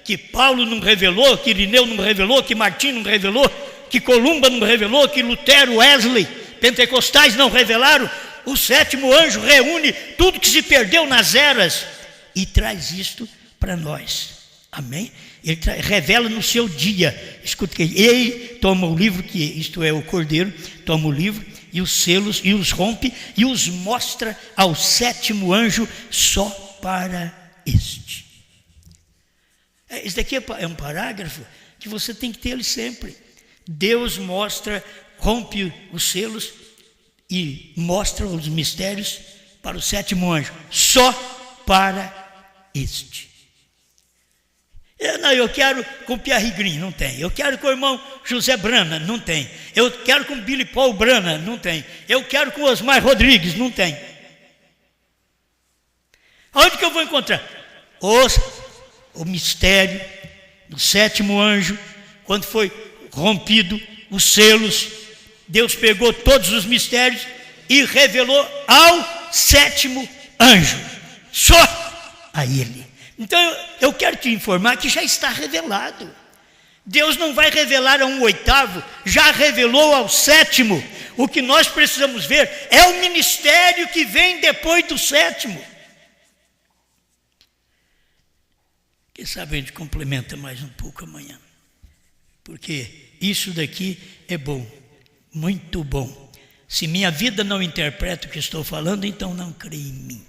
que Paulo não revelou, que Irineu não revelou, que Martim não revelou, que Columba não revelou, que Lutero, Wesley, pentecostais não revelaram. O sétimo anjo reúne tudo que se perdeu nas eras e traz isto para nós. Amém? Ele revela no seu dia. Escuta que ele toma o livro, que isto é o Cordeiro, toma o livro e os selos e os rompe e os mostra ao sétimo anjo só para este. Esse daqui é um parágrafo que você tem que ter ele sempre. Deus mostra, rompe os selos e mostra os mistérios para o sétimo anjo, só para este. Eu quero com Pierre Green, não tem. Eu quero com o irmão José Brana, não tem. Eu quero com Billy Paul Brana, não tem. Eu quero com Osmar Rodrigues, não tem. Onde que eu vou encontrar? O mistério do sétimo anjo, quando foi rompido os selos, Deus pegou todos os mistérios e revelou ao sétimo anjo, só a ele. Então eu quero te informar que já está revelado. Deus não vai revelar a um oitavo, já revelou ao sétimo. O que nós precisamos ver é o ministério que vem depois do sétimo. Quem sabe a gente complementa mais um pouco amanhã, porque isso daqui é bom, muito bom. Se minha vida não interpreta o que estou falando, então não creia em mim.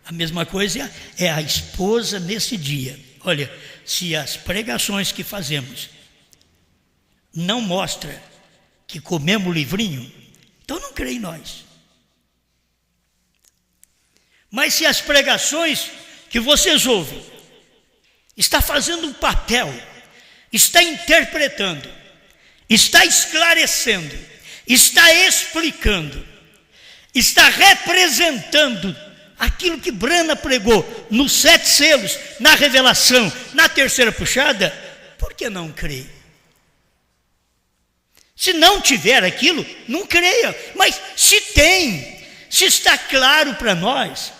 A mesma coisa é a esposa nesse dia. Olha, se as pregações que fazemos não mostram que comemos o livrinho, então não creia em nós. Mas se as pregações que vocês ouvem está fazendo um papel, está interpretando, está esclarecendo, está explicando, está representando aquilo que Brana pregou nos 7 selos, na revelação, na terceira puxada, por que não crer? Se não tiver aquilo, não creia. Mas se tem, se está claro para nós,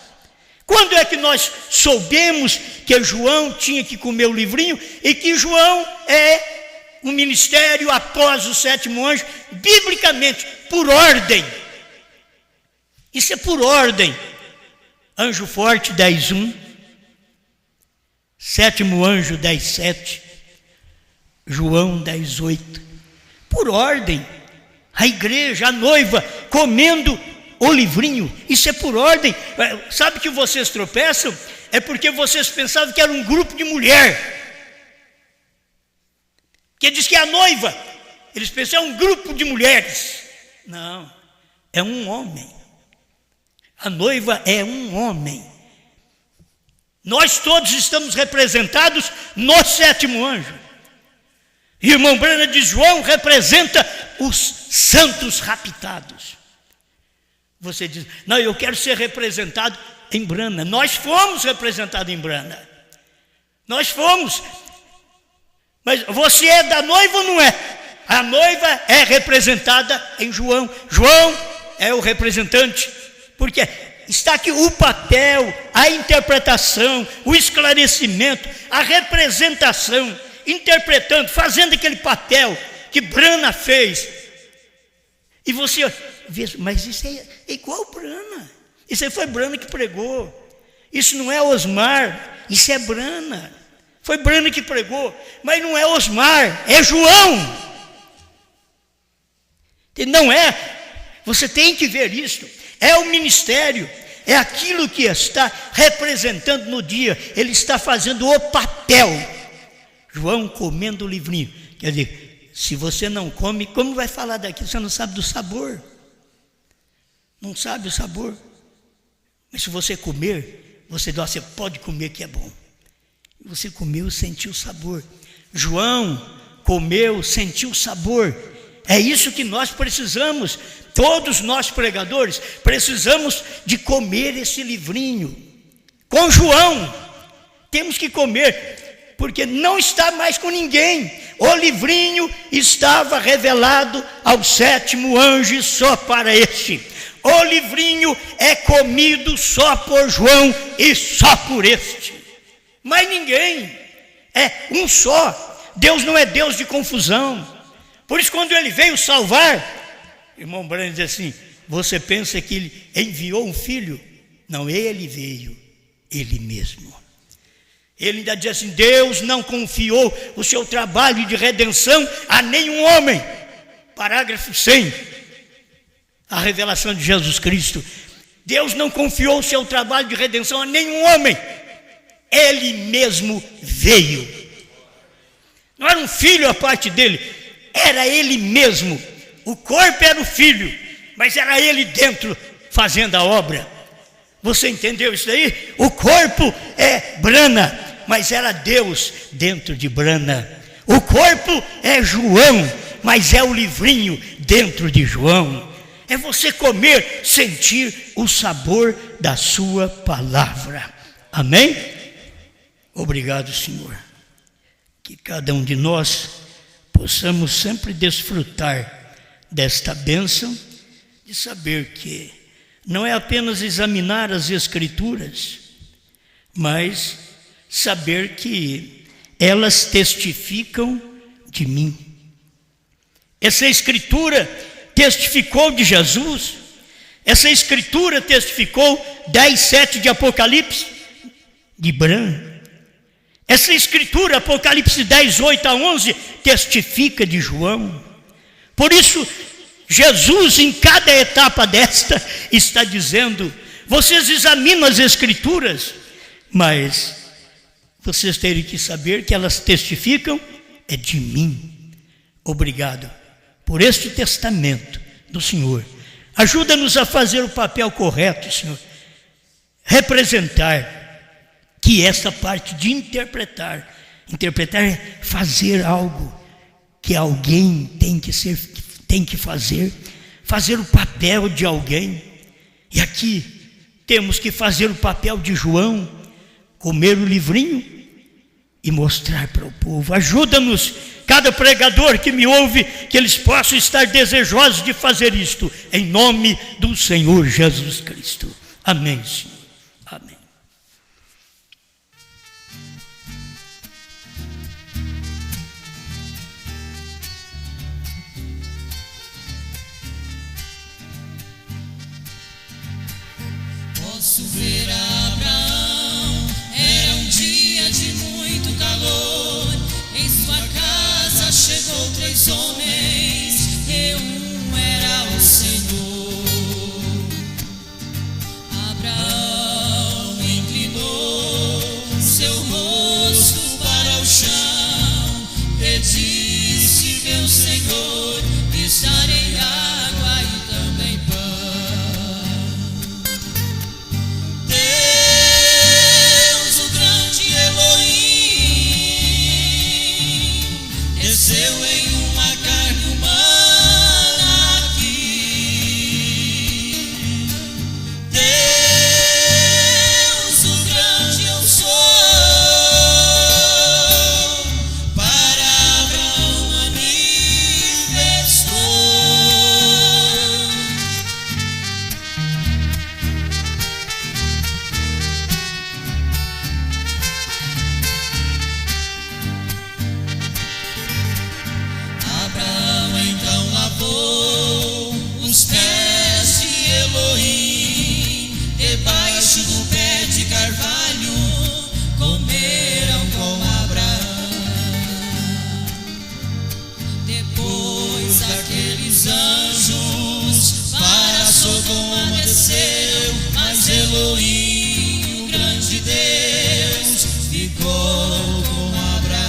quando é que nós soubemos que João tinha que comer o livrinho e que João é um ministério após o sétimo anjo, biblicamente, por ordem? Isso é por ordem. Anjo forte 10:1, sétimo anjo 10:7, João 10:8, por ordem. A igreja, a noiva, comendo o livrinho, isso é por ordem. Sabe que vocês tropeçam? É porque vocês pensavam que era um grupo de mulher, que diz que é a noiva, eles pensam que é um grupo de mulheres. Não, é um homem. A noiva é um homem. Nós todos estamos representados no sétimo anjo. E o irmão Brana de João representa os santos raptados. Você diz, não, eu quero ser representado em Brana. Nós fomos representados em Brana. Nós fomos. Mas você é da noiva ou não é? A noiva é representada em João. João é o representante. Porque está aqui o papel, a interpretação, o esclarecimento, a representação, interpretando, fazendo aquele papel que Brana fez. E você vê, mas isso é igual Brana. Isso aí foi Brana que pregou. Isso não é Osmar, isso é Brana. Foi Brana que pregou, mas não é Osmar, é João. E não é, você tem que ver isso. É o ministério, é aquilo que está representando no dia. Ele está fazendo o papel. João comendo o livrinho. Quer dizer, se você não come, como vai falar daquilo? Você não sabe do sabor. Não sabe o sabor. Mas se você comer, você pode comer que é bom. Você comeu, sentiu o sabor. João comeu, sentiu o sabor. É isso que nós precisamos. Todos nós pregadores precisamos de comer esse livrinho. Com João, temos que comer, porque não está mais com ninguém. O livrinho estava revelado ao 7º anjo e só para este. O livrinho é comido só por João e só por este. Mais ninguém. É um só. Deus não é Deus de confusão. Por isso, quando ele veio salvar, irmão Branham diz assim: você pensa que ele enviou um filho? Não, ele veio, ele mesmo. Ele ainda diz assim: Deus não confiou o seu trabalho de redenção a nenhum homem. Parágrafo 100, a revelação de Jesus Cristo. Deus não confiou o seu trabalho de redenção a nenhum homem. Ele mesmo veio. Não era um filho a parte dele, era ele mesmo. O corpo era o filho, mas era ele dentro fazendo a obra. Você entendeu isso daí? O corpo é Brana, mas era Deus dentro de Brana. O corpo é João, mas é o livrinho dentro de João. É você comer, sentir o sabor da sua palavra. Amém? Obrigado, Senhor. Que cada um de nós possamos sempre desfrutar desta bênção de saber que não é apenas examinar as Escrituras, mas saber que elas testificam de mim. Essa Escritura testificou de Jesus. Essa Escritura testificou 10:7 de Apocalipse, de Bran. Essa Escritura, Apocalipse 10:8-11, testifica de João. Por isso, Jesus, em cada etapa desta, está dizendo: vocês examinam as Escrituras, mas vocês terem que saber que elas testificam é de mim. Obrigado por este testamento do Senhor. Ajuda-nos a fazer o papel correto, Senhor. Representar, que essa parte de interpretar é fazer algo que alguém tem que fazer o papel de alguém. E aqui temos que fazer o papel de João, comer o livrinho e mostrar para o povo. Ajuda-nos, cada pregador que me ouve, que eles possam estar desejosos de fazer isto, em nome do Senhor Jesus Cristo. Amém, Senhor. Amém. Posso ver Abraão, era um dia de muito calor. Em sua casa chegou 3 homens, e um era o Senhor. Abraão inclinou seu rosto para o chão e disse: meu Senhor, estarei água e também pão. Desceu em uma carne humana aqui. Deus, o grande eu sou, para Abraão manifestou. Abraão então lavou os pés de Elohim, debaixo do pé de carvalho, comeram com Abraão. Depois aqueles anjos para Sodoma desceu, mas Elohim, o grande Deus, ficou com Abraão.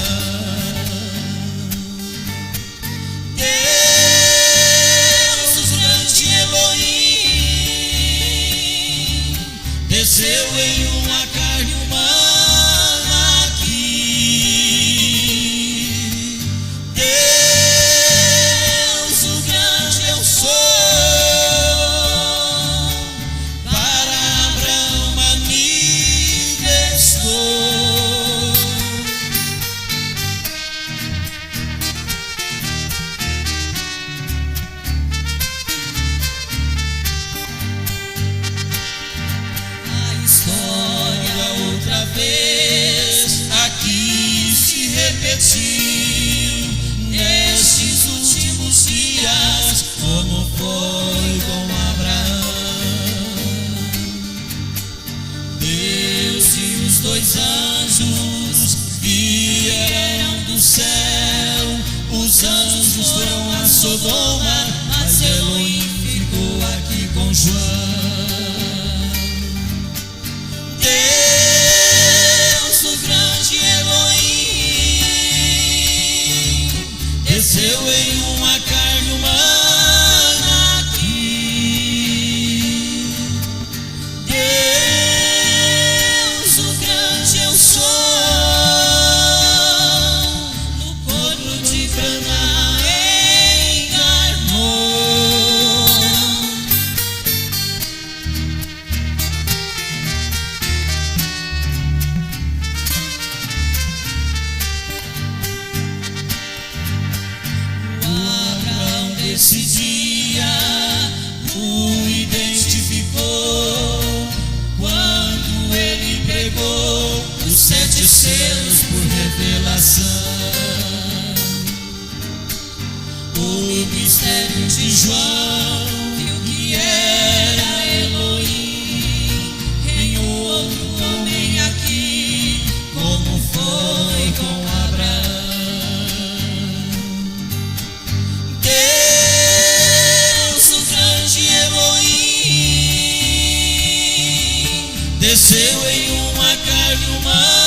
Deus, o grande Elohim, desceu em uma carne humana aqui. Deus, o dois anjos vieram do céu. Os anjos foram a Sodoma, mas Elohim ficou aqui com João. Deus, o grande Elohim, desceu em uma carne humana aqui. Deus, o grande eu sou, no corpo de Cana encarnou. O Abraão desse dia o identificou quando ele pregou os 7 selos por revelação. O mistério de João viu que era Elohim em outro homem aqui, como foi com Abraão. Deus, o grande Elohim, desceu em uma carne humana